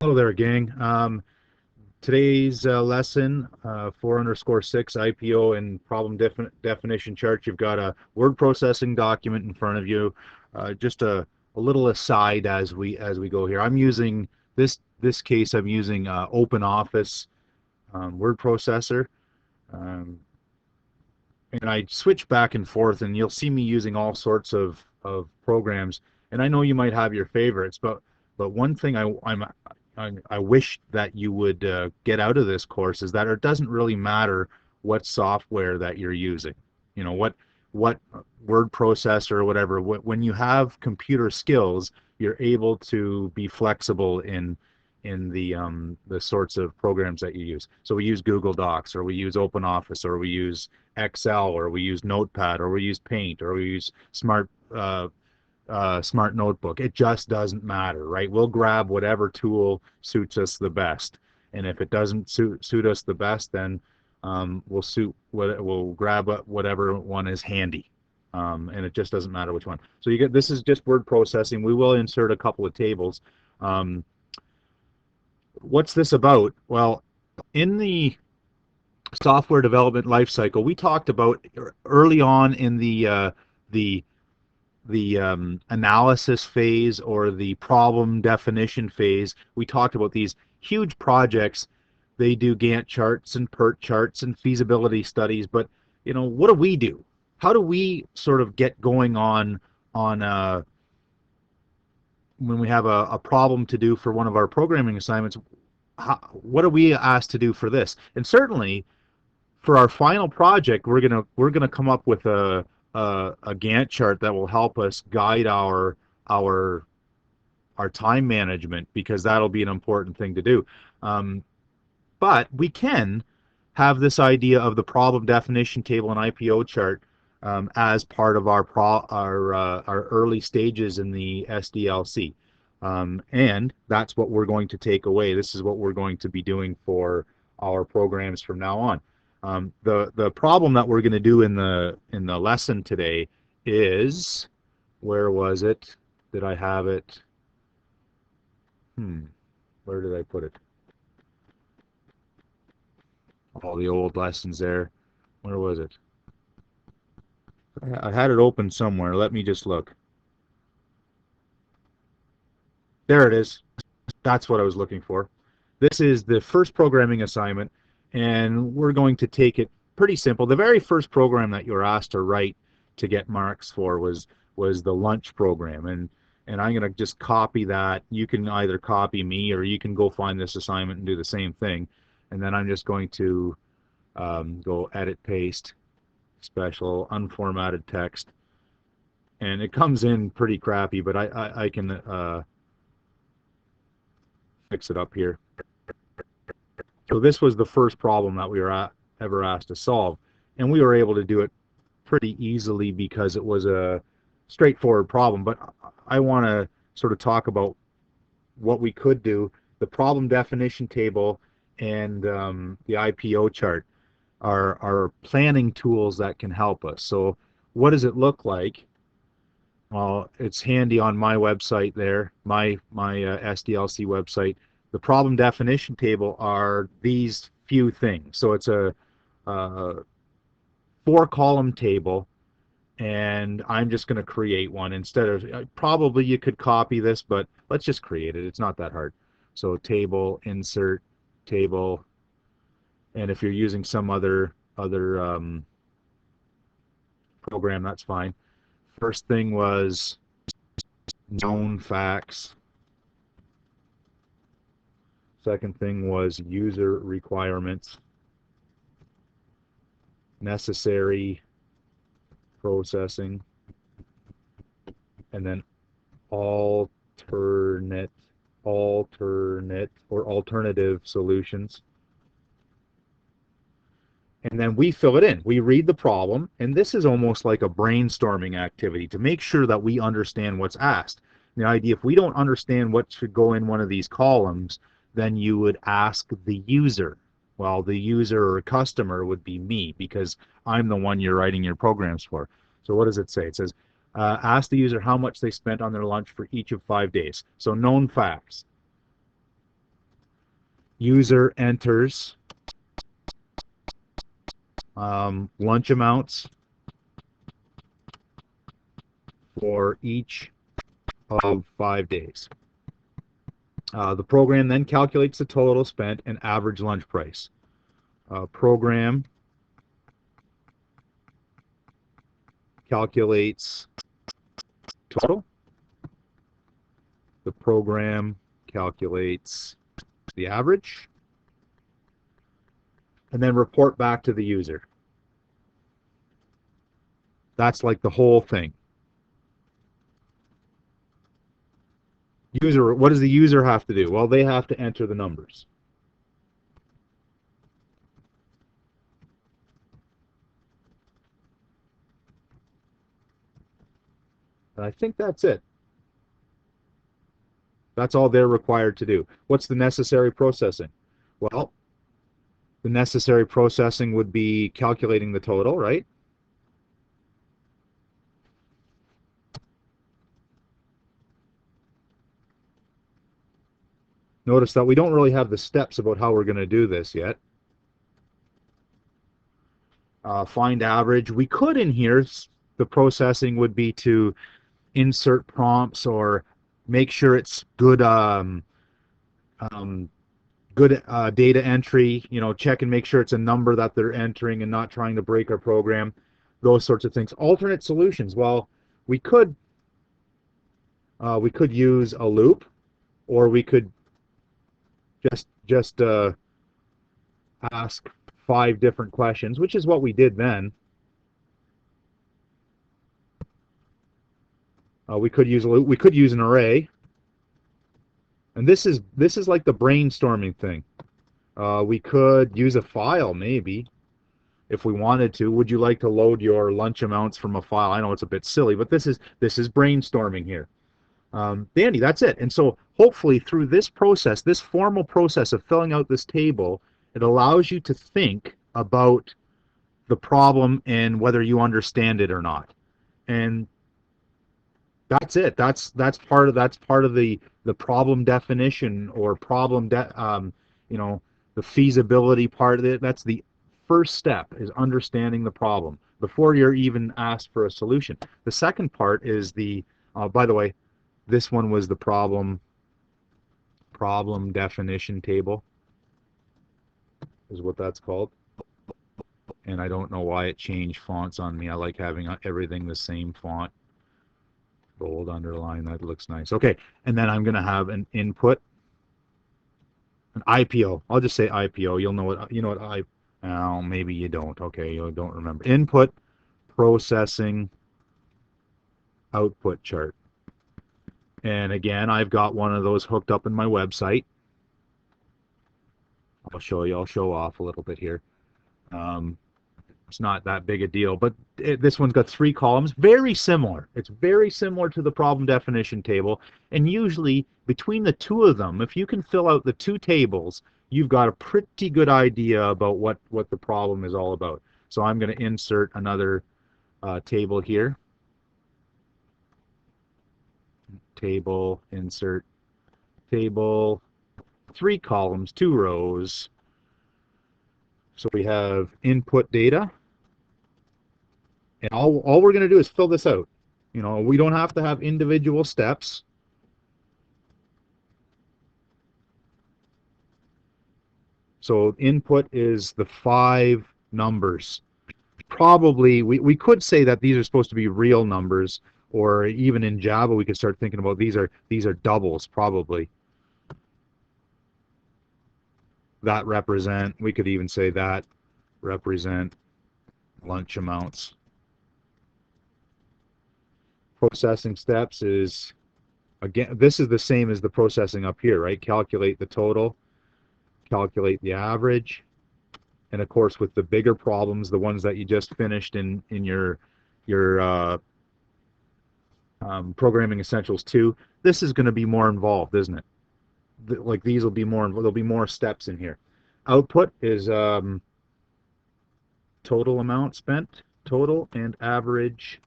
Hello there, gang. Today's lesson, 4_6 IPO and problem definition chart. You've got a word processing document in front of you. Just a little aside as we go here. I'm using this case. I'm using Open Office word processor, um, and I switch back and forth, and you'll see me using all sorts of programs. And I know you might have your favorites, but one thing I wish that you would get out of this course is that it doesn't really matter what software that you're using. You know what word processor or whatever. When you have computer skills, you're able to be flexible in the sorts of programs that you use. So we use Google Docs, or we use Open Office, or we use Excel, or we use Notepad, or we use Paint, or we use Smart Notebook. It just doesn't matter, right? We'll grab whatever tool suits us the best, and if it doesn't suit us the best, then we'll grab whatever one is handy, and it just doesn't matter which one. So you get, this is just word processing. We will insert a couple of tables. Um, what's this about? Well, in the software development lifecycle, we talked about early on in the analysis phase or the problem definition phase. We talked about these huge projects. They do Gantt charts and PERT charts and feasibility studies, but what do we do? How do we sort of get going on when we have a problem to do for one of our programming assignments? What are we asked to do for this? And certainly for our final project, we're gonna come up with a Gantt chart that will help us guide our time management, because that'll be an important thing to do. But we can have this idea of the problem definition table and IPO chart as part of our early stages in the SDLC, and that's what we're going to take away. This is what we're going to be doing for our programs from now on. The problem that we're going to do in the lesson today is, where was it? Did I have it? Where did I put it? All the old lessons there. Where was it? I had it open somewhere. Let me just look. There it is. That's what I was looking for. This is the first programming assignment, and we're going to take it pretty simple. The very first program that you were asked to write to get marks for was the lunch program, and I'm going to just copy that. You can either copy me, or you can go find this assignment and do the same thing. And then I'm just going to go edit, paste, special, unformatted text, and it comes in pretty crappy, but I can fix it up here. So this was the first problem that we were ever asked to solve, and we were able to do it pretty easily because it was a straightforward problem. But I want to sort of talk about what we could do. The problem definition table and the IPO chart are planning tools that can help us. So what does it look like? Well, it's handy on my website there, my SDLC website. The problem definition table are these few things. So it's a 4-column table, and I'm just going to create one instead of, probably you could copy this, but let's just create it. It's not that hard. So table, insert, table, and if you're using some other program, that's fine. First thing was known facts. Second thing was user requirements, necessary processing, and then alternate or alternative solutions. And then we fill it in. We read the problem, and this is almost like a brainstorming activity to make sure that we understand what's asked. The idea, if we don't understand what should go in one of these columns, then you would ask the user. Well, the user or customer would be me, because I'm the one you're writing your programs for. So what does it say? It says, ask the user how much they spent on their lunch for each of 5 days. So known facts. User enters lunch amounts for each of 5 days. The program then calculates the total spent and average lunch price. Program calculates total. The program calculates the average, and then report back to the user. That's like the whole thing. User, what does the user have to do? Well, they have to enter the numbers. And I think that's it. That's all they're required to do. What's the necessary processing? Well, the necessary processing would be calculating the total, right? Notice that we don't really have the steps about how we're going to do this yet. Find average. We could in here, the processing would be to insert prompts or make sure it's good good data entry, check and make sure it's a number that they're entering and not trying to break our program, those sorts of things. Alternate solutions. Well, we could use a loop, or we could just ask 5 different questions, which is what we did then. We could use a loop. We could use an array, and this is like the brainstorming thing. We could use a file maybe if we wanted to. Would you like to load your lunch amounts from a file? I know it's a bit silly, but this is brainstorming here. Dandy, that's it. And so hopefully through this process, this formal process of filling out this table, it allows you to think about the problem and whether you understand it or not. And that's it. That's part of the problem definition, or the feasibility part of it. That's the first step, is understanding the problem before you're even asked for a solution. The second part is by the way, this one was the problem definition table, is what that's called. And I don't know why it changed fonts on me. I like having everything the same font. Bold, underline, that looks nice. Okay, and then I'm going to have an input, an IPO. I'll just say IPO. You'll know what oh, maybe you don't. Okay, you don't remember. Input processing output chart. And again, I've got one of those hooked up in my website. I'll show you. I'll show off a little bit here. It's not that big a deal, but this one's got 3 columns. Very similar. It's very similar to the problem definition table. And usually between the 2 of them, if you can fill out the 2 tables, you've got a pretty good idea about what the problem is all about. So I'm going to insert another table here. Table, insert table, 3 columns, 2 rows. So we have input data. And all we're going to do is fill this out. We don't have to have individual steps. So input is the 5 numbers. Probably, we could say that these are supposed to be real numbers, or even in Java we could start thinking about these are doubles probably. That represent, we could even say that represent lunch amounts. Processing steps is, again, this is the same as the processing up here, right? Calculate the total, calculate the average, and of course with the bigger problems, the ones that you just finished in your Programming Essentials 2, this is going to be more involved, isn't it? Like these will be more, there'll be more steps in here. Output is total amount spent, total and average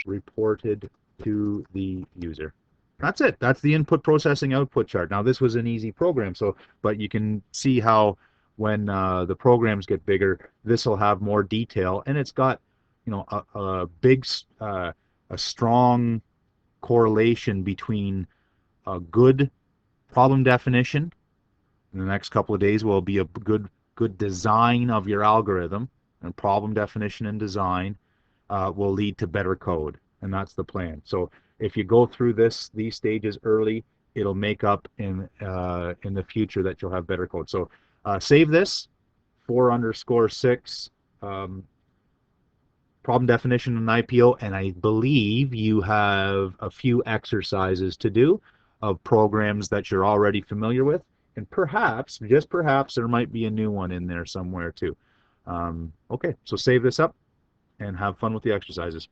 reported to the user. That's it. That's the input processing output chart. Now this was an easy program, so but you can see how when the programs get bigger, this will have more detail, and it's got a big a strong correlation between a good problem definition. In the next couple of days will be a good design of your algorithm, and problem definition and design will lead to better code, and that's the plan. So if you go through these stages early, it'll make up in the future that you'll have better code. So save this 4_6 problem definition and IPO, and I believe you have a few exercises to do of programs that you're already familiar with, and perhaps, just perhaps, there might be a new one in there somewhere too. Okay, so save this up and have fun with the exercises.